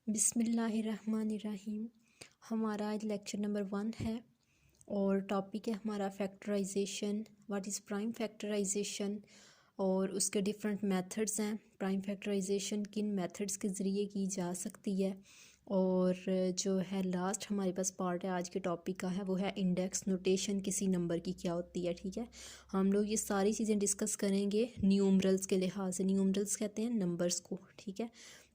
बिस्मिल्लाहिर्रहमानिर्रहीम। हमारा आज लेक्चर नंबर 1 है और टॉपिक है हमारा factorisation. What is prime factorisation और उसके डिफरेंट मेथड्स हैं। प्राइम फैक्टराइजेशन किन मेथड्स के ज़रिए की जा सकती है और जो है लास्ट हमारे पास पार्ट है आज के टॉपिक का है वो है इंडेक्स नोटेशन किसी नंबर की क्या होती है। ठीक है, हम लोग ये सारी चीज़ें डिस्कस करेंगे न्यूमरल्स के लिहाज से। न्यूमरल्स कहते हैं नंबर्स को। ठीक है,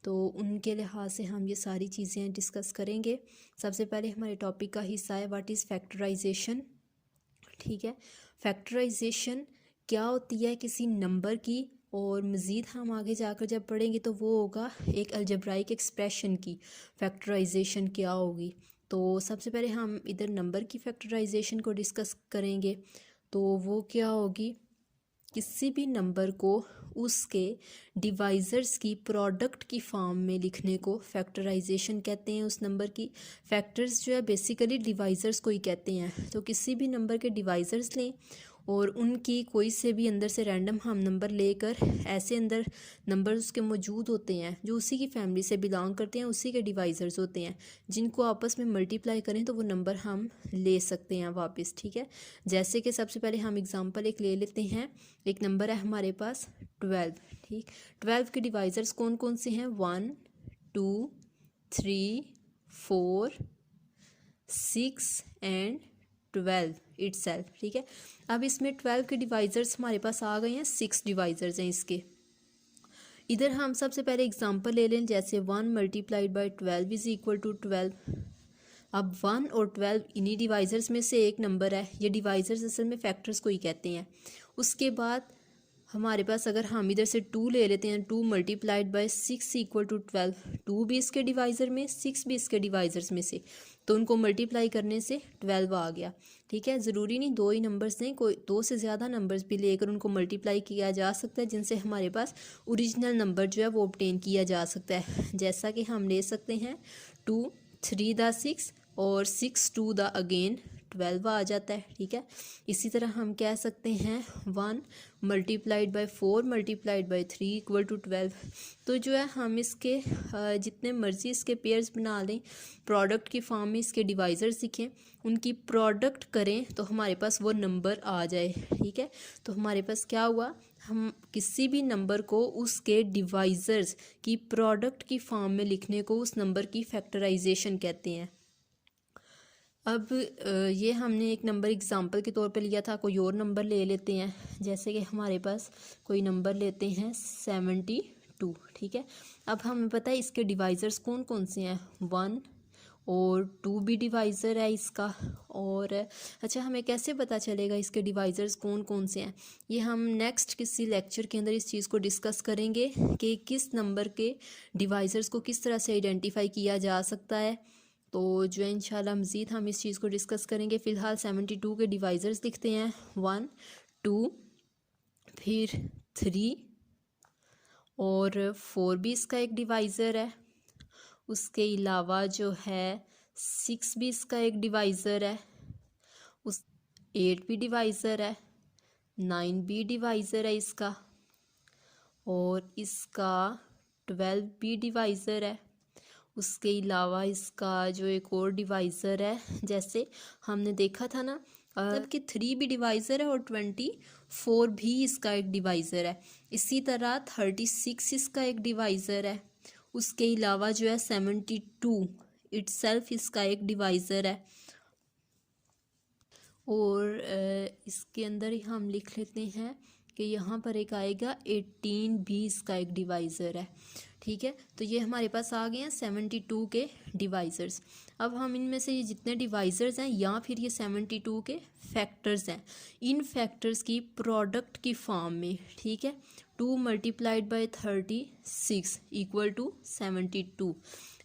तो उनके लिहाज से हम ये सारी चीज़ें डिस्कस करेंगे। सबसे पहले हमारे टॉपिक का हिस्सा है व्हाट इज़ फैक्टराइजेशन। ठीक है, फैक्टराइजेशन क्या होती है किसी नंबर की, और मज़ीद हम आगे जाकर जब पढ़ेंगे तो वो होगा एक अलजेब्राइक एक्सप्रेशन की फैक्टराइजेशन क्या होगी। तो सबसे पहले हम इधर नंबर की फैक्टराइजेशन को डिस्कस करेंगे। तो वो क्या होगी, किसी भी नंबर को उसके डिवाइज़र्स की प्रोडक्ट की फॉर्म में लिखने को फैक्टराइजेशन कहते हैं। उस नंबर की फैक्टर्स जो है बेसिकली डिवाइज़र्स को ही कहते हैं। तो किसी भी नंबर के डिवाइज़र्स लें और उनकी कोई से भी अंदर से रैंडम हम नंबर लेकर, ऐसे अंदर नंबर उसके मौजूद होते हैं जो उसी की फैमिली से बिलोंग करते हैं, उसी के डिवाइज़र्स होते हैं, जिनको आपस में मल्टीप्लाई करें तो वो नंबर हम ले सकते हैं वापस। ठीक है, जैसे कि सबसे पहले हम एग्जांपल एक ले लेते हैं। एक नंबर है हमारे पास 12। ठीक, 12 के डिवाइज़र्स कौन कौन से हैं? 1 2 3 4 6 एंड 12 इटसेल्फ। ठीक है, अब इसमें 12 के डिवाइज़र्स हमारे पास आ गए हैं, 6 डिवाइज़र्स हैं इसके। इधर हम सबसे पहले एग्जांपल ले लें, जैसे 1 multiplied by 12 is equal to 12। अब 1 और 12 इन्हीं डिवाइज़र्स में से एक नंबर है। ये डिवाइज़र्स असल में फैक्टर्स को ही कहते हैं। उसके बाद हमारे पास अगर हम इधर से 2 ले लेते हैं, 2 मल्टीप्लाइड बाई 6 इक्वल टू 12। 2 भी इसके डिवाइज़र में, 6 भी इसके डिवाइज़र्स में से, तो उनको मल्टीप्लाई करने से 12 आ गया। ठीक है, ज़रूरी नहीं दो ही नंबर्स दें, कोई दो से ज़्यादा नंबर्स भी लेकर उनको मल्टीप्लाई किया जा सकता है, जिनसे हमारे पास ओरिजिनल नंबर जो है वो ऑब्टेन किया जा सकता है। जैसा कि हम ले सकते हैं 2 3 द 6 और 6 2 द अगेन 12 आ जाता है। ठीक है, इसी तरह हम कह सकते हैं 1 multiplied by 4 multiplied by 3 equal to 12। तो जो है हम इसके जितने मर्ज़ी इसके पेयर्स बना लें, प्रोडक्ट की फॉर्म में इसके डिवाइज़र्स लिखें, उनकी प्रोडक्ट करें तो हमारे पास वो नंबर आ जाए। ठीक है, तो हमारे पास क्या हुआ, हम किसी भी नंबर को उसके डिवाइज़र्स की प्रोडक्ट की फॉर्म में लिखने को उस नंबर की फैक्टराइजेशन कहते हैं। अब ये हमने एक नंबर एग्जांपल के तौर पे लिया था, कोई और नंबर ले लेते हैं। जैसे कि हमारे पास कोई नंबर लेते हैं 72। ठीक है, अब हमें पता है इसके डिवाइज़र्स कौन कौन से हैं, 1 और 2 भी डिवाइज़र है इसका। और अच्छा, हमें कैसे पता चलेगा इसके डिवाइज़र्स कौन कौन से हैं? ये हम नेक्स्ट किसी लेक्चर के अंदर इस चीज़ को डिस्कस करेंगे कि किस नंबर के डिवाइज़र्स को किस तरह से आइडेंटिफाई किया जा सकता है। तो जो है इंशाल्लाह मज़ीद हम इस चीज़ को डिस्कस करेंगे। फ़िलहाल 72 के डिवाइज़र्स लिखते हैं, 1 2 फिर 3 और 4 भी इसका एक डिवाइज़र है। उसके अलावा जो है 6 भी इसका एक डिवाइज़र है, उस 8 भी डिवाइज़र है, 9 भी डिवाइज़र है इसका, और इसका 12 भी डिवाइज़र है। उसके अलावा इसका जो एक और डिवाइज़र है, जैसे हमने देखा था ना तब कि 3 भी डिवाइज़र है और 24 भी इसका एक डिवाइज़र है। इसी तरह 36 इसका एक डिवाइज़र है। उसके अलावा जो है 72 इटसेल्फ इसका एक डिवाइज़र है। और इसके अंदर ही हम लिख लेते हैं कि यहाँ पर एक आएगा 18 भी इसका एक डिवाइज़र है। ठीक है, तो ये हमारे पास आ गए हैं 72 के डिवाइज़र्स। अब हम इनमें से ये जितने डिवाइज़र्स हैं या फिर ये 72 के फैक्टर्स हैं, इन फैक्टर्स की प्रोडक्ट की फॉर्म में, ठीक है, 2 मल्टीप्लाइड बाई 36 इक्वल टू 72।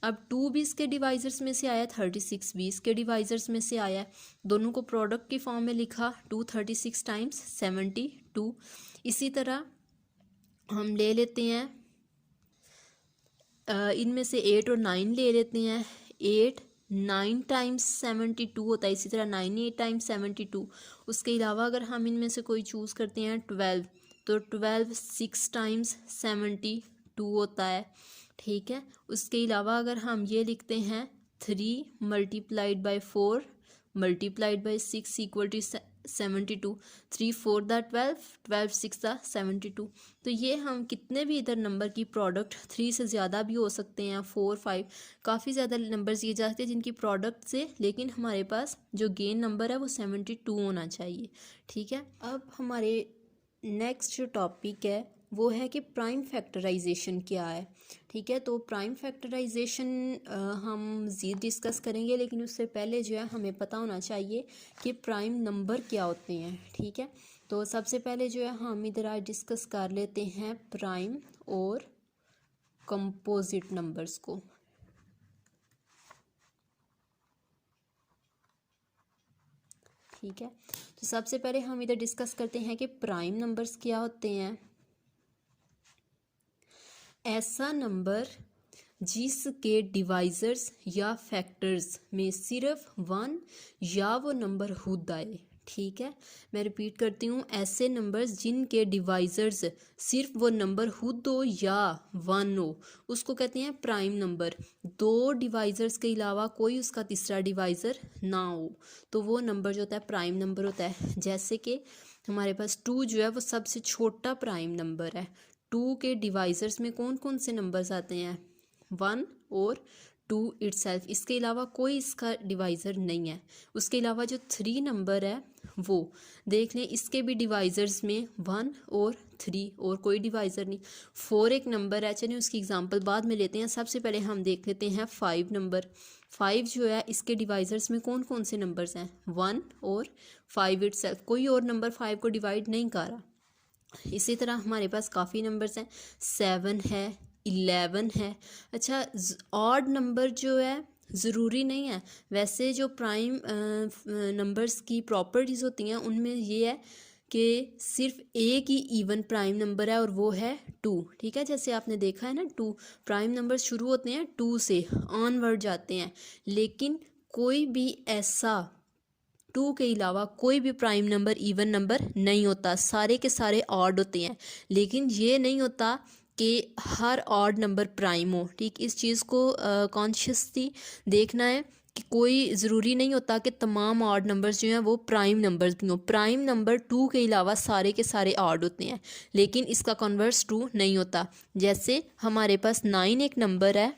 अब 2 भी इसके डिवाइज़र्स में से आया, 36 भी इसके डिवाइज़र्स में से आया है। दोनों को प्रोडक्ट की फॉर्म में लिखा, 2 36 टाइम्स 72। इसी तरह हम ले लेते हैं इनमें से 8 और 9 ले लेते हैं। 8 9 टाइम्स 72 होता है, इसी तरह 9 8 टाइम्स 72। उसके अलावा अगर हम इनमें से कोई चूज़ करते हैं 12, तो 12 6 टाइम्स 72 होता है। ठीक है। उसके अलावा अगर हम ये लिखते हैं 3 multiplied by 4 multiplied by 6 equal to 72, 3 4 दा 12, 12 6 दा 72। तो ये हम कितने भी इधर नंबर की प्रोडक्ट 3 से ज़्यादा भी हो सकते हैं, 4 5 काफ़ी ज़्यादा नंबर्स ये जा सकते हैं जिनकी प्रोडक्ट से, लेकिन हमारे पास जो गेन नंबर है वो 72 होना चाहिए। ठीक है। अब हमारे नेक्स्ट जो टॉपिक है वो है कि प्राइम फैक्टराइजेशन क्या है। ठीक है। तो प्राइम फैक्टराइजेशन हम मज़ीद डिस्कस करेंगे, लेकिन उससे पहले जो है हमें पता होना चाहिए कि प्राइम नंबर क्या होते हैं। ठीक है। तो सबसे पहले जो है हम इधर आज डिस्कस कर लेते हैं प्राइम और कंपोजिट नंबर्स को। ठीक है। तो सबसे पहले हम इधर डिस्कस करते हैं कि प्राइम नंबर्स क्या होते हैं। ऐसा नंबर जिसके डिवाइजर्स या फैक्टर्स में सिर्फ 1 या वो नंबर खुद आए। ठीक है। मैं रिपीट करती हूँ, ऐसे नंबर्स जिनके डिवाइजर्स सिर्फ वो नंबर खुद हो या 1 हो, उसको कहते हैं प्राइम नंबर। 2 डिवाइजर्स के अलावा कोई उसका तीसरा डिवाइजर ना हो तो वो नंबर जो होता है प्राइम नंबर होता है। जैसे कि हमारे पास 2 जो है वो सबसे छोटा प्राइम नंबर है। 2 के डिवाइजर्स में कौन कौन से नंबर्स आते हैं? 1 और 2 इटसेल्फ, इसके अलावा कोई इसका डिवाइज़र नहीं है। उसके अलावा जो 3 नंबर है वो देख लें, इसके भी डिवाइज़र्स में 1 और 3 और कोई डिवाइज़र नहीं। 4 एक नंबर है, चलिए उसकी एग्जांपल बाद में लेते हैं। सबसे पहले हम देख लेते हैं 5 नंबर। 5 जो है इसके डिवाइज़र्स में कौन कौन से नंबर्स हैं? 1 और 5 इटसेल्फ, कोई और नंबर 5 को डिवाइड नहीं कर रहा। इसी तरह हमारे पास काफ़ी नंबर्स हैं, 7 है, 11 है। अच्छा, ऑड नंबर जो है ज़रूरी नहीं है। वैसे जो प्राइम नंबर्स की प्रॉपर्टीज़ होती हैं उनमें ये है कि सिर्फ एक ही इवन प्राइम नंबर है और वो है 2। ठीक है। जैसे आपने देखा है ना, 2 प्राइम नंबर शुरू होते हैं 2 से, ऑनवर्ड जाते हैं, लेकिन कोई भी ऐसा 2 के अलावा कोई भी प्राइम नंबर इवन नंबर नहीं होता, सारे के सारे ऑड होते हैं। लेकिन ये नहीं होता कि हर ऑड नंबर प्राइम हो। ठीक, इस चीज़ को कॉन्शियसली देखना है कि कोई ज़रूरी नहीं होता कि तमाम ऑड नंबर्स जो हैं वो प्राइम नंबर्स भी हों। प्राइम नंबर 2 के अलावा सारे के सारे ऑड होते हैं, लेकिन इसका कन्वर्स 2 नहीं होता। जैसे हमारे पास 9 एक नंबर है,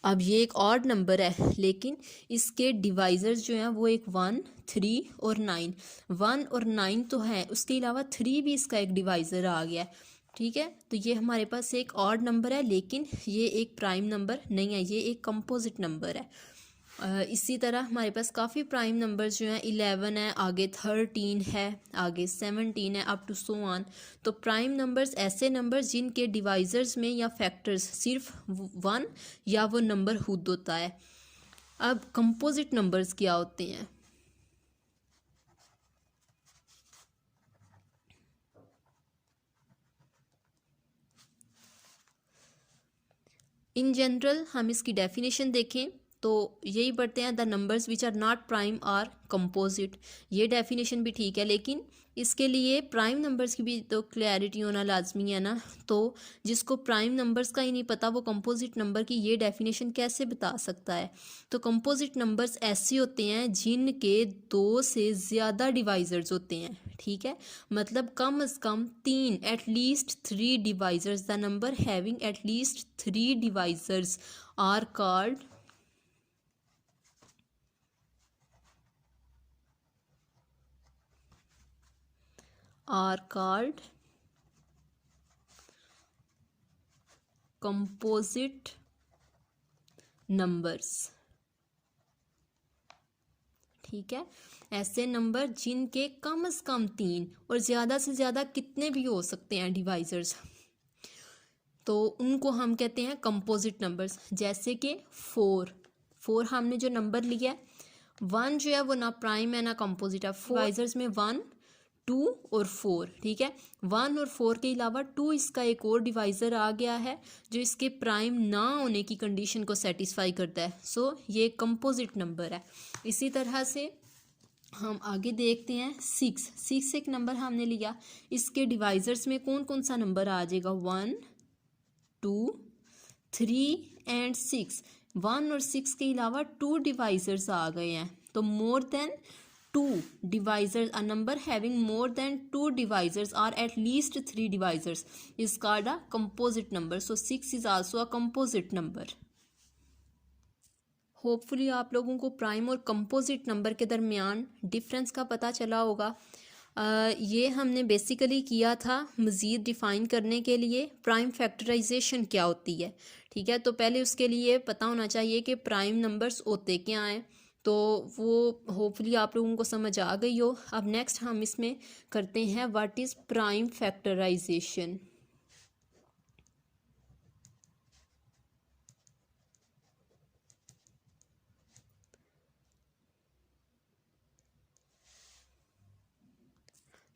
अब ये एक ऑड नंबर है, लेकिन इसके डिवाइजर्स जो हैं वो एक 1 3 और 9, 1 और 9 तो है, उसके अलावा 3 भी इसका एक डिवाइज़र आ गया है। ठीक है। तो ये हमारे पास एक ऑड नंबर है, लेकिन ये एक प्राइम नंबर नहीं है, ये एक कंपोजिट नंबर है। इसी तरह हमारे पास काफ़ी प्राइम नंबर्स जो हैं, 11 है, आगे 13 है, आगे 17 है, अप टू सो ऑन। तो प्राइम नंबर्स ऐसे नंबर्स जिनके डिवाइजर्स में या फैक्टर्स सिर्फ 1 या वो नंबर खुद होता है। अब कंपोजिट नंबर्स क्या होते हैं? इन जनरल हम इसकी डेफिनेशन देखें तो यही पढ़ते हैं, the numbers which are not prime are composite. ये डेफिनेशन भी ठीक है, लेकिन इसके लिए प्राइम नंबर्स की भी तो क्लैरिटी होना लाजमी है ना। तो जिसको प्राइम नंबर्स का ही नहीं पता वो कंपोजिट नंबर की ये डेफिनेशन कैसे बता सकता है? तो कंपोजिट नंबर्स ऐसे होते हैं जिनके 2 से ज़्यादा डिवाइजर्स होते हैं। ठीक है। मतलब कम से कम 3, at least 3 divisors. The number having at least 3 divisors are called composite numbers। ठीक है। ऐसे नंबर जिनके कम से कम 3 और ज़्यादा से ज़्यादा कितने भी हो सकते हैं डिवाइजर्स, तो उनको हम कहते हैं कंपोजिट नंबर्स। जैसे कि 4 हमने जो नंबर लिया है, 1 जो है वो ना प्राइम है ना कंपोजिट है। डिवाइजर्स में 1 2 और 4। ठीक है। 1 और 4 के अलावा 2 इसका एक और डिवाइज़र आ गया है जो इसके प्राइम ना होने की कंडीशन को सेटिस्फाई करता है। सो ये कंपोजिट नंबर है। इसी तरह से हम आगे देखते हैं 6 एक नंबर हमने लिया, इसके डिवाइजर्स में कौन कौन सा नंबर आ जाएगा? 1 2, 3 एंड 6, 1 और 6 के अलावा 2 डिवाइजर्स आ गए हैं। तो more than 2 divisors, a number having more than 2 divisors और at least 3 divisors is called a composite number. So 6 is also a composite number. Hopefully आप लोगों को प्राइम और कंपोजिट नंबर के दरमियान डिफरेंस का पता चला होगा। ये हमने बेसिकली किया था मज़ीद डिफ़ाइन करने के लिए प्राइम फैक्टराइजेशन क्या होती है। ठीक है, तो पहले उसके लिए पता होना चाहिए कि प्राइम नंबर्स होते क्या हैं, तो वो होपफुली आप लोगों को समझ आ गई हो। अब नेक्स्ट हम इसमें करते हैं व्हाट इज़ प्राइम फैक्टराइजेशन।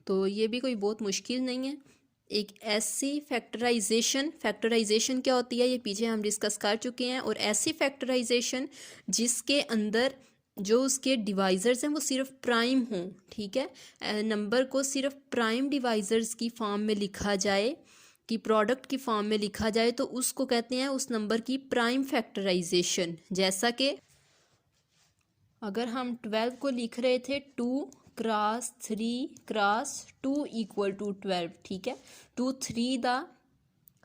तो ये भी कोई बहुत मुश्किल नहीं है। एक ऐसी फैक्टराइजेशन क्या होती है ये पीछे हम डिस्कस कर चुके हैं। और ऐसी फैक्टराइजेशन जिसके अंदर जो उसके डिवाइजर्स हैं वो सिर्फ प्राइम हों। ठीक है, नंबर को सिर्फ प्राइम डिवाइजर्स की फॉर्म में लिखा जाए, कि प्रोडक्ट की फॉर्म में लिखा जाए, तो उसको कहते हैं उस नंबर की प्राइम फैक्टराइजेशन। जैसा कि अगर हम 12 को लिख रहे थे 2 क्रॉस 3 क्रॉस 2 इक्वल टू 12। ठीक है, 2 3 द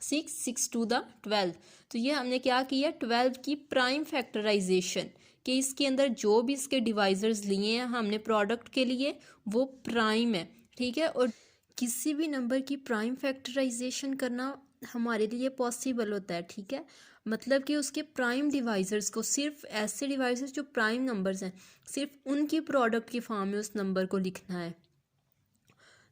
6, 6 2 द 12। तो ये हमने क्या किया, 12 की प्राइम फैक्टराइजेशन, कि इसके अंदर जो भी इसके डिवाइजर्स लिए हैं हमने प्रोडक्ट के लिए वो प्राइम है। ठीक है, और किसी भी नंबर की प्राइम फैक्टराइजेशन करना हमारे लिए पॉसिबल होता है। ठीक है, मतलब कि उसके प्राइम डिवाइजर्स को, सिर्फ ऐसे डिवाइजर्स जो प्राइम नंबर्स हैं, सिर्फ उनकी प्रोडक्ट की फॉर्म में उस नंबर को लिखना है।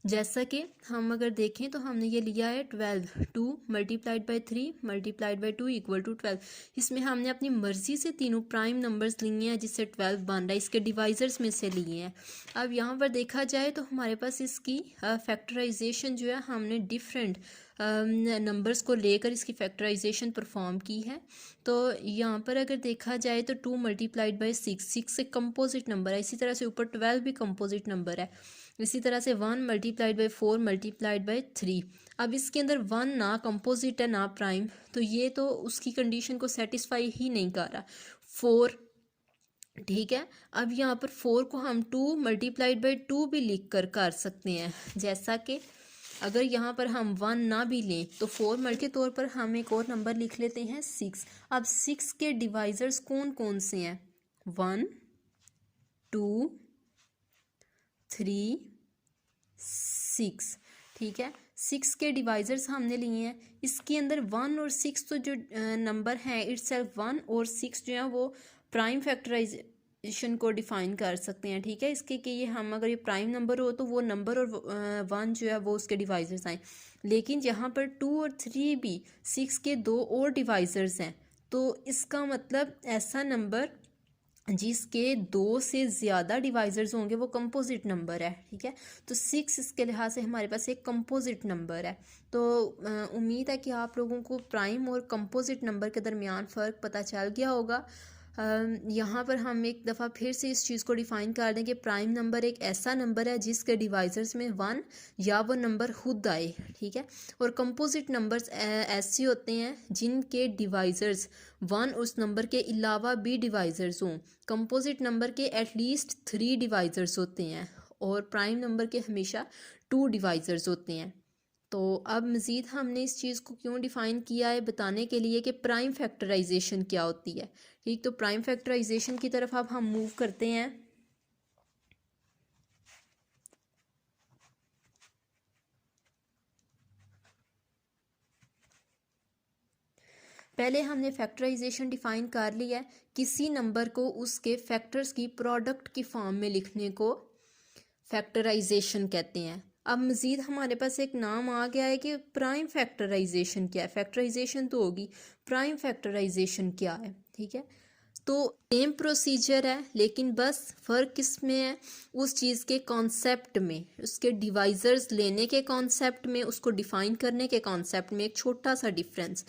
जैसा कि हम अगर देखें तो हमने ये लिया है 12, 2 multiplied by 3 multiplied by 2 equal to 12। इसमें हमने अपनी मर्ज़ी से तीनों प्राइम नंबर्स लिए हैं जिससे 12 बन रहा है, इसके डिवाइजर्स में से लिए हैं। अब यहाँ पर देखा जाए तो हमारे पास इसकी फैक्टराइजेशन जो है हमने डिफरेंट नंबर्स को लेकर इसकी फैक्टराइजेशन परफॉर्म की है। तो यहाँ पर अगर देखा जाए तो 2 मल्टीप्लाइड बाई 6, 6 एक कंपोजिट नंबर है। इसी तरह से ऊपर 12 भी कंपोजिट नंबर है। इसी तरह से 1 मल्टीप्लाइड बाई 4 मल्टीप्लाइड बाई 3। अब इसके अंदर 1 ना कंपोजिट है ना प्राइम, तो ये तो उसकी कंडीशन को सेटिस्फाई ही नहीं कर रहा। 4, ठीक है, अब यहाँ पर 4 को हम 2 मल्टीप्लाइड बाई 2 भी लिख कर सकते हैं। जैसा कि अगर यहाँ पर हम 1 ना भी लें तो 4 मल्टी के तौर पर हम एक और नंबर लिख लेते हैं 6। अब 6 के डिवाइजर्स कौन कौन से हैं, 1 2 3 6। ठीक है, 6 के डिवाइजर्स हमने लिए हैं। इसके अंदर 1 और 6 तो जो नंबर हैं इटसेल्फ 1 और 6 जो है वो प्राइम फैक्टराइजेशन को डिफाइन कर सकते हैं। ठीक है, इसके कि ये हम अगर ये प्राइम नंबर हो तो वो नंबर और 1 जो है वो उसके डिवाइजर्स आए। लेकिन यहाँ पर 2 और 3 भी 6 के 2 और डिवाइजर्स हैं, तो इसका मतलब ऐसा नंबर जिसके 2 से ज़्यादा डिवाइजर्स होंगे वो कंपोजिट नंबर है। ठीक है, तो 6 इसके लिहाज से हमारे पास एक कंपोजिट नंबर है। तो उम्मीद है कि आप लोगों को प्राइम और कंपोजिट नंबर के दरमियान फ़र्क पता चल गया होगा। यहाँ पर हम एक दफ़ा फिर से इस चीज़ को डिफ़ाइन कर दें कि प्राइम नंबर एक ऐसा नंबर है जिसके डिवाइजर्स में 1 या वो नंबर खुद आए। ठीक है, और कंपोजिट नंबर्स ऐसे होते हैं जिनके डिवाइजर्स 1 उस नंबर के अलावा भी डिवाइजर्स हों। कंपोजिट नंबर के एटलीस्ट 3 डिवाइजर्स होते हैं और प्राइम नंबर के हमेशा 2 डिवाइजर्स होते हैं। तो अब मज़ीद हमने इस चीज़ को क्यों डिफ़ाइन किया है बताने के लिए कि प्राइम फैक्टराइजेशन क्या होती है। ठीक, तो प्राइम फैक्टराइजेशन की तरफ अब हम मूव करते हैं। पहले हमने फैक्टराइजेशन डिफ़ाइन कर लिया है, किसी नंबर को उसके फैक्टर्स की प्रोडक्ट की फॉर्म में लिखने को फैक्टराइजेशन कहते हैं। अब मज़ीद हमारे पास एक नाम आ गया है कि प्राइम फैक्टराइजेशन क्या है। फैक्टराइजेशन तो होगी, प्राइम फैक्टराइजेशन क्या है। ठीक है, तो सेम प्रोसीजर है, लेकिन बस फ़र्क किस में है, उस चीज़ के कॉन्सेप्ट में, उसके डिवाइजर्स लेने के कॉन्सेप्ट में, उसको डिफ़ाइन करने के कॉन्सेप्ट में एक छोटा सा डिफरेंस।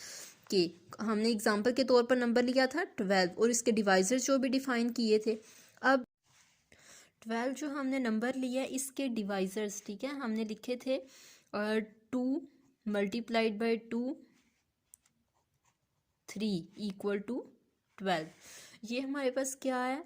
कि हमने एग्जांपल के तौर पर नंबर लिया था 12 और इसके डिवाइजर्स जो भी डिफ़ाइन किए थे। अब 12 जो हमने नंबर लिया इसके डिवाइजर्स, ठीक है, हमने लिखे थे 2 मल्टीप्लाइड बाई 2 3 इक्वल टू 12। ये हमारे पास क्या है,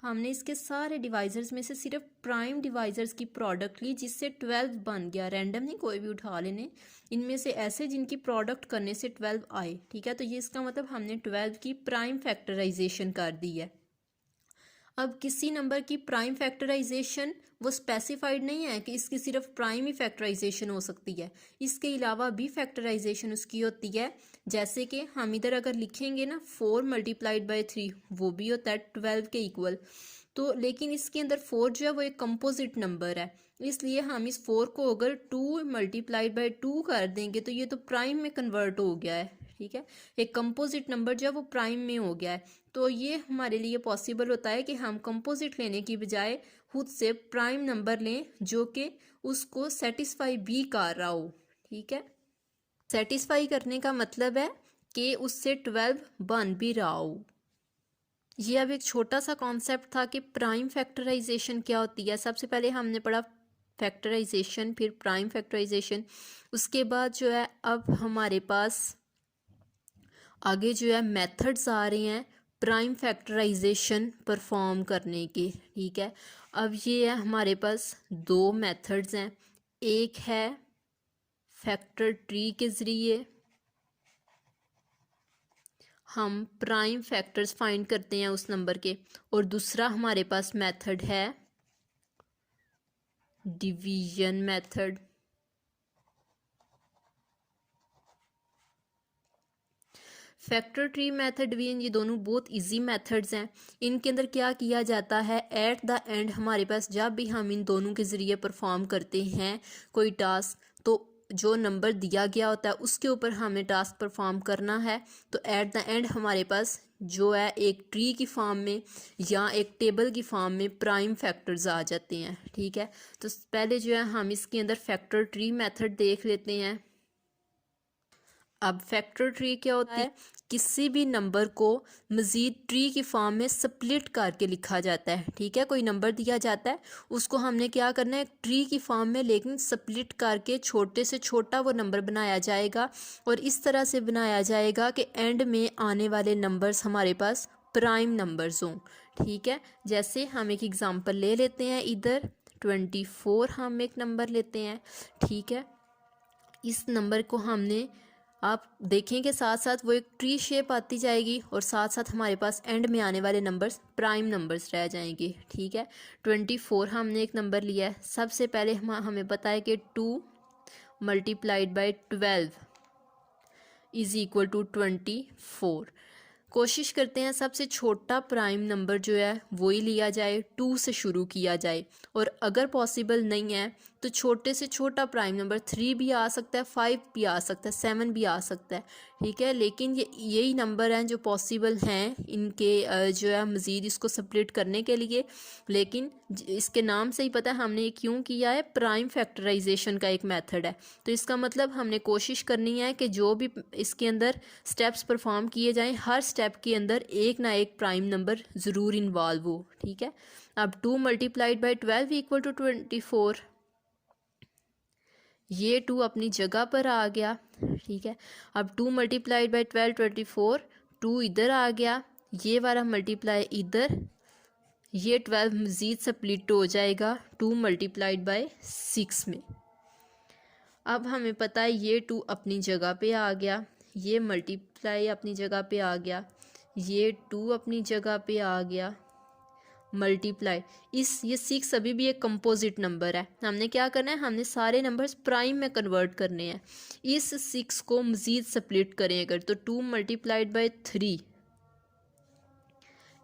हमने इसके सारे डिवाइजर्स में से सिर्फ प्राइम डिवाइजर्स की प्रोडक्ट ली जिससे 12 बन गया। रैंडम नहीं कोई भी उठा लेने, इनमें से ऐसे जिनकी प्रोडक्ट करने से 12 आए। ठीक है, तो ये इसका मतलब हमने 12 की प्राइम फैक्टराइजेशन कर दी है। अब किसी नंबर की प्राइम फैक्टराइजेशन वो स्पेसिफाइड नहीं है कि इसकी सिर्फ प्राइम ही फैक्टराइजेशन हो सकती है, इसके अलावा भी फैक्टराइजेशन उसकी होती है। जैसे कि हम इधर अगर लिखेंगे ना 4 मल्टीप्लाइड बाई 3, वो भी होता है 12 के इक्वल। तो लेकिन इसके अंदर 4 जो है वो एक कंपोजिट नंबर है, इसलिए हम इस 4 को अगर 2 मल्टीप्लाइड बाई 2 कर देंगे तो ये तो प्राइम में कन्वर्ट हो गया है। ठीक है, एक कंपोजिट नंबर जो है वो प्राइम में हो गया है। तो ये हमारे लिए पॉसिबल होता है कि हम कंपोजिट लेने की बजाय खुद से प्राइम नंबर लें जो कि उसको सेटिस्फाई भी कर रहा हो। ठीक है, सेटिस्फाई करने का मतलब है कि उससे 12 बन भी रहा हो। ये अब एक छोटा सा कॉन्सेप्ट था कि प्राइम फैक्टराइजेशन क्या होती है। सबसे पहले हमने पढ़ा फैक्टराइजेशन, फिर प्राइम फैक्टराइजेशन। उसके बाद जो है अब हमारे पास आगे जो है मेथड्स आ रहे हैं प्राइम फैक्टराइजेशन परफॉर्म करने के। ठीक है, अब ये है हमारे पास दो मेथड्स हैं, एक है फैक्टर ट्री के ज़रिए हम प्राइम फैक्टर्स फाइंड करते हैं उस नंबर के, और दूसरा हमारे पास मेथड है division method. Factor tree method division, ये दोनों बहुत इजी मेथड्स हैं। इनके अंदर क्या किया जाता है, एट द एंड हमारे पास जब भी हम इन दोनों के ज़रिए परफॉर्म करते हैं कोई टास्क, तो जो नंबर दिया गया होता है उसके ऊपर हमें टास्क परफॉर्म करना है। तो एट द एंड हमारे पास जो है एक ट्री की फॉर्म में या एक टेबल की फॉर्म में प्राइम फैक्टर्स आ जाते हैं। ठीक है, तो पहले जो है हम इसके अंदर फैक्टर ट्री मेथड देख लेते हैं। अब फैक्टर ट्री क्या होता है, किसी भी नंबर को मज़ीद ट्री की फॉर्म में स्प्लिट करके लिखा जाता है। ठीक है, कोई नंबर दिया जाता है उसको हमने क्या करना है, ट्री की फॉर्म में लेकिन स्प्लिट करके छोटे से छोटा वो नंबर बनाया जाएगा, और इस तरह से बनाया जाएगा कि एंड में आने वाले नंबर्स हमारे पास प्राइम नंबर्स हों। ठीक है, जैसे हम एक एग्ज़ाम्पल ले लेते हैं, इधर 24 हम एक नंबर लेते हैं। ठीक है, इस नंबर को हमने, आप देखेंगे साथ साथ वो एक ट्री शेप आती जाएगी और साथ साथ हमारे पास एंड में आने वाले नंबर्स प्राइम नंबर्स रह जाएंगे। ठीक है, 24 हमने एक नंबर लिया है। सबसे पहले हमें पता है कि 2 multiplied by 12 is equal to 24। कोशिश करते हैं सबसे छोटा प्राइम नंबर जो है वही लिया जाए, 2 से शुरू किया जाए, और अगर पॉसिबल नहीं है तो छोटे से छोटा प्राइम नंबर 3 भी आ सकता है, 5 भी आ सकता है, 7 भी आ सकता है। ठीक है, लेकिन यही नंबर हैं जो पॉसिबल हैं इनके जो है मज़ीद इसको स्प्लिट करने के लिए। लेकिन इसके नाम से ही पता है हमने ये क्यों किया है, प्राइम फैक्टराइजेशन का एक मेथड है। तो इसका मतलब हमने कोशिश करनी है कि जो भी इसके अंदर स्टेप्स परफॉर्म किए जाएं, हर स्टेप के अंदर एक ना एक प्राइम नंबर ज़रूर इन्वॉल्व हो। ठीक है, अब 2 मल्टीप्लाइड बाई 12 इक्वल टू 24, ये 2 अपनी जगह पर आ गया। ठीक है, अब 2 मल्टीप्लाइड बाई 12 24, 2 इधर आ गया, ये वाला मल्टीप्लाई इधर, ये 12 मज़ीद स्प्लिट हो जाएगा 2 मल्टीप्लाइड बाई 6 में। अब हमें पता है ये 2 अपनी जगह पे आ गया, ये मल्टीप्लाई अपनी जगह पे आ गया, ये 2 अपनी जगह पे आ गया, मल्टीप्लाई ये 6 अभी भी एक कंपोजिट नंबर है। हमने क्या करना है, हमने सारे नंबर्स प्राइम में कन्वर्ट करने हैं। इस 6 को मज़ीद स्प्लिट करें अगर, तो 2 मल्टीप्लाइड बाई 3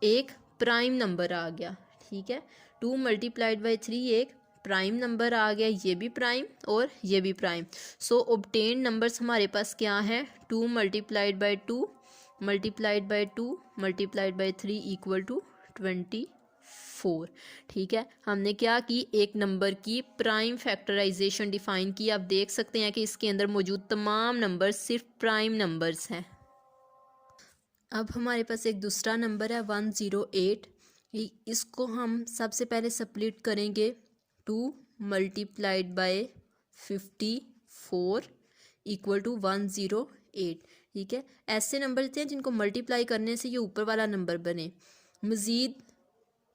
एक प्राइम नंबर आ गया। ठीक है, 2 मल्टीप्लाइड बाई 3 एक प्राइम नंबर आ गया, ये भी प्राइम और ये भी प्राइम। सो ऑब्टेन नंबर्स हमारे पास क्या है, 2 multiplied by 2 multiplied by 2 multiplied by 3 equal to 24। ठीक है, हमने क्या की, एक नंबर की प्राइम फैक्टराइजेशन डिफाइन की। आप देख सकते हैं कि इसके अंदर मौजूद तमाम नंबर्स सिर्फ प्राइम नंबर्स हैं। अब हमारे पास एक दूसरा नंबर है 108, इसको हम सबसे पहले स्प्लिट करेंगे 2 मल्टीप्लाइड बाय 54 इक्वल टू 108। 8। ठीक है, ऐसे नंबर देते हैं जिनको मल्टीप्लाई करने से ये ऊपर वाला नंबर बने। मज़ीद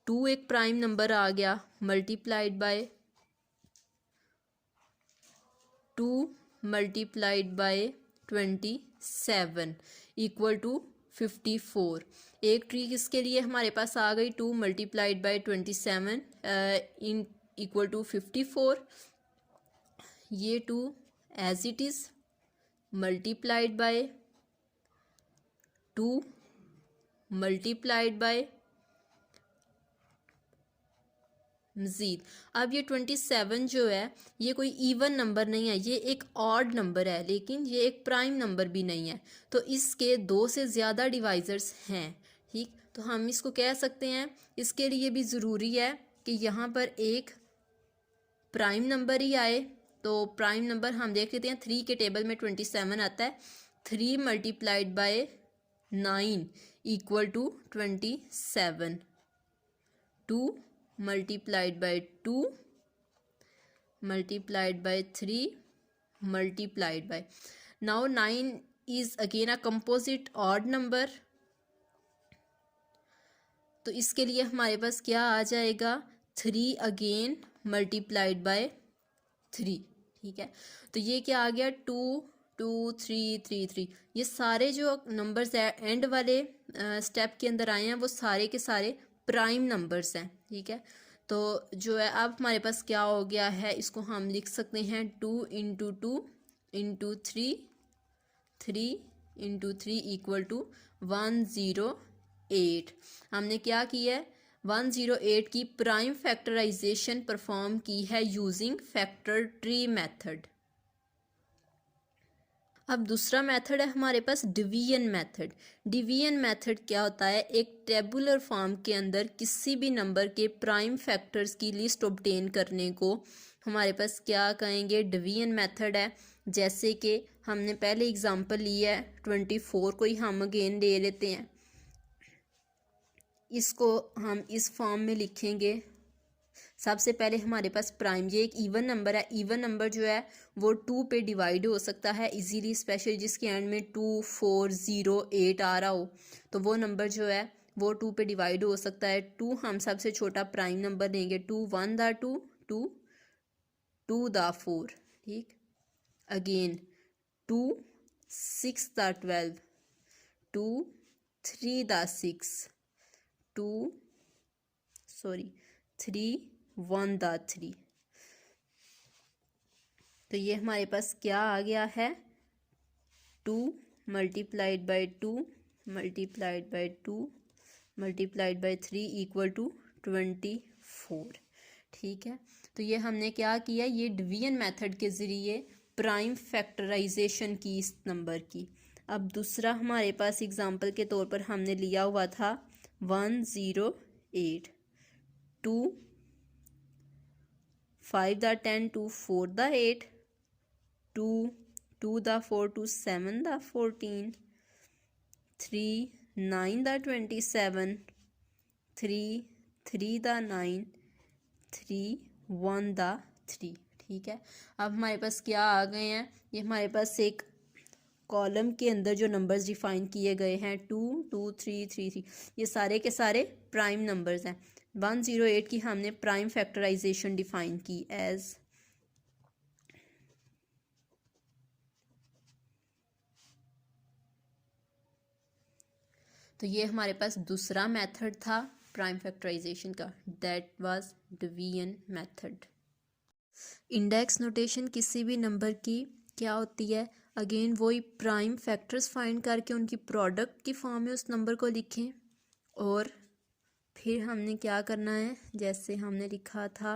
2 एक प्राइम नंबर आ गया, multiplied by 2 multiplied by 27 equal to 54। एक ट्री किसके लिए हमारे पास आ गई, 2 multiplied by 27 in equal to 54। ये 2 as it is multiplied by 2 multiplied by मज़ीद। अब ये 27 जो है ये कोई इवन नंबर नहीं है, ये एक ऑड नंबर है, लेकिन ये एक प्राइम नंबर भी नहीं है, तो इसके 2 से ज़्यादा डिवाइज़र्स हैं। ठीक, तो हम इसको कह सकते हैं, इसके लिए भी ज़रूरी है कि यहाँ पर एक प्राइम नंबर ही आए। तो प्राइम नंबर हम देख लेते हैं, 3 के टेबल में 27 आता है। 3 multiplied by 9 equal to 27। 2 multiplied by 2 multiplied by 3 multiplied by, now 9 is again a composite odd number, तो इसके लिए हमारे पास क्या आ जाएगा, 3 अगेन मल्टीप्लाइड बाय 3। ठीक है, तो ये क्या आ गया, 2 2 3 3 3। ये सारे जो नंबर्स है एंड वाले स्टेप के अंदर आए हैं वो सारे के सारे प्राइम नंबर्स हैं। ठीक है, तो जो है अब हमारे पास क्या हो गया है, इसको हम लिख सकते हैं 2 into 2 into 3 3 into 3 equal to 108। हमने क्या किया है, 108 की प्राइम फैक्टराइजेशन परफॉर्म की है यूजिंग फैक्टर ट्री मेथड। अब दूसरा मेथड है हमारे पास डिवीजन मेथड। डिवीजन मेथड क्या होता है, एक टेबुलर फॉर्म के अंदर किसी भी नंबर के प्राइम फैक्टर्स की लिस्ट ऑब्टेन करने को हमारे पास क्या कहेंगे, डिवीजन मेथड है। जैसे कि हमने पहले एग्जांपल लिया है 24 को ही हम अगेन ले लेते हैं, इसको हम इस फॉर्म में लिखेंगे। सबसे पहले हमारे पास प्राइम, ये एक इवन नंबर है, इवन नंबर जो है वो 2 पे डिवाइड हो सकता है इजीली, स्पेशली जिसके एंड में 2 4 0 8 आ रहा हो, तो वो नंबर जो है वो 2 पे डिवाइड हो सकता है। 2 हम सबसे छोटा प्राइम नंबर लेंगे, 2 1 दा 2 2 2 दा 4। ठीक, अगेन 2 6 दा 12 2 3 दा 6 2 3 1 दा 3। तो ये हमारे पास क्या आ गया है, 2 multiplied by 2 multiplied by 2 multiplied by 3 equal to 24। ठीक है, तो ये हमने क्या किया, ये डिवीजन मेथड के ज़रिए प्राइम फैक्टराइजेशन की इस नंबर की। अब दूसरा हमारे पास एग्जांपल के तौर पर हमने लिया हुआ था 108, 2 5 दा 10 2 4 दा 8 2 2 दा 4 2 7 दा 14 3 9 दा 27 3 3 दा 9 3 1 दा 3। ठीक है, अब हमारे पास क्या आ गए हैं, ये हमारे पास एक कॉलम के अंदर जो नंबर्स डिफाइन किए गए हैं 2 2 3 3 3, ये सारे के सारे प्राइम नंबर्स हैं। 108 की हमने प्राइम फैक्टराइजेशन डिफाइन की एज तो ये हमारे पास दूसरा मेथड था प्राइम फैक्टराइजेशन का, that was division method. Index notation किसी भी नंबर की क्या होती है, अगेन वही प्राइम फैक्टर्स फाइंड करके उनकी प्रोडक्ट की फॉर्म में उस नंबर को लिखें, और फिर हमने क्या करना है, जैसे हमने लिखा था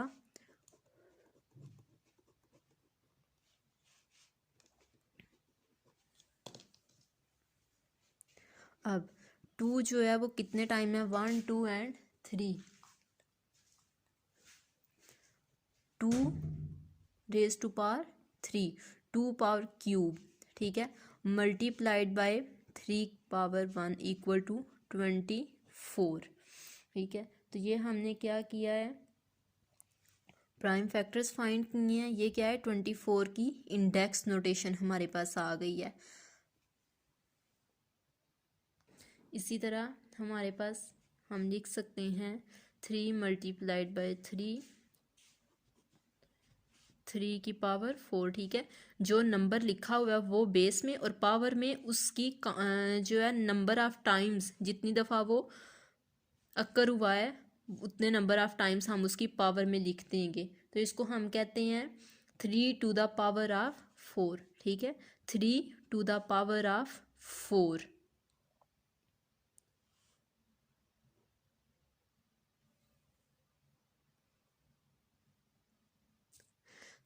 अब 2 जो है वो कितने टाइम है, 1 2 and 3, 2 raise to power 3 2 power cube. ठीक है, multiplied by 3 power 1 equal to 24। ठीक है, तो ये हमने क्या किया है, प्राइम फैक्टर्स फाइंड किए हैं। ये क्या है, 24 की इंडेक्स नोटेशन हमारे पास आ गई है। इसी तरह हमारे पास हम लिख सकते हैं 3 मल्टीप्लाइड बाय 3 की पावर 4। ठीक है, जो नंबर लिखा हुआ है वो बेस में और पावर में उसकी जो है नंबर ऑफ टाइम्स, जितनी दफ़ा वो अक्कर हुआ है उतने नंबर ऑफ टाइम्स हम उसकी पावर में लिख देंगे। तो इसको हम कहते हैं 3 टू द पावर ऑफ 4। ठीक है, 3 टू द पावर ऑफ 4।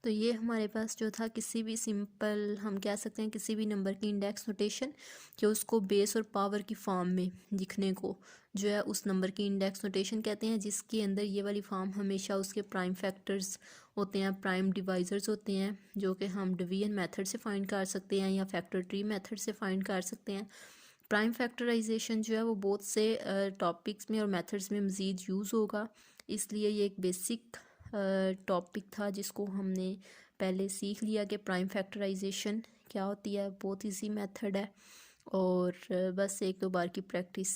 तो ये हमारे पास जो था किसी भी सिंपल, हम कह सकते हैं किसी भी नंबर की इंडेक्स नोटेशन कि उसको बेस और पावर की फॉर्म में लिखने को जो है उस नंबर की इंडेक्स नोटेशन कहते हैं, जिसके अंदर ये वाली फॉर्म हमेशा उसके प्राइम फैक्टर्स होते हैं, प्राइम डिवाइजर्स होते हैं, जो कि हम डिवीजन मेथड से फाइंड कर सकते हैं या फैक्टर ट्री मेथड से फाइंड कर सकते हैं। प्राइम फैक्टराइजेशन जो है वो बहुत से टॉपिक्स में और मेथड्स में मज़ीद यूज़ होगा, इसलिए ये एक बेसिक टॉपिक था जिसको हमने पहले सीख लिया कि प्राइम फैक्टराइजेशन क्या होती है। बहुत इजी मेथड है और बस एक दो बार की प्रैक्टिस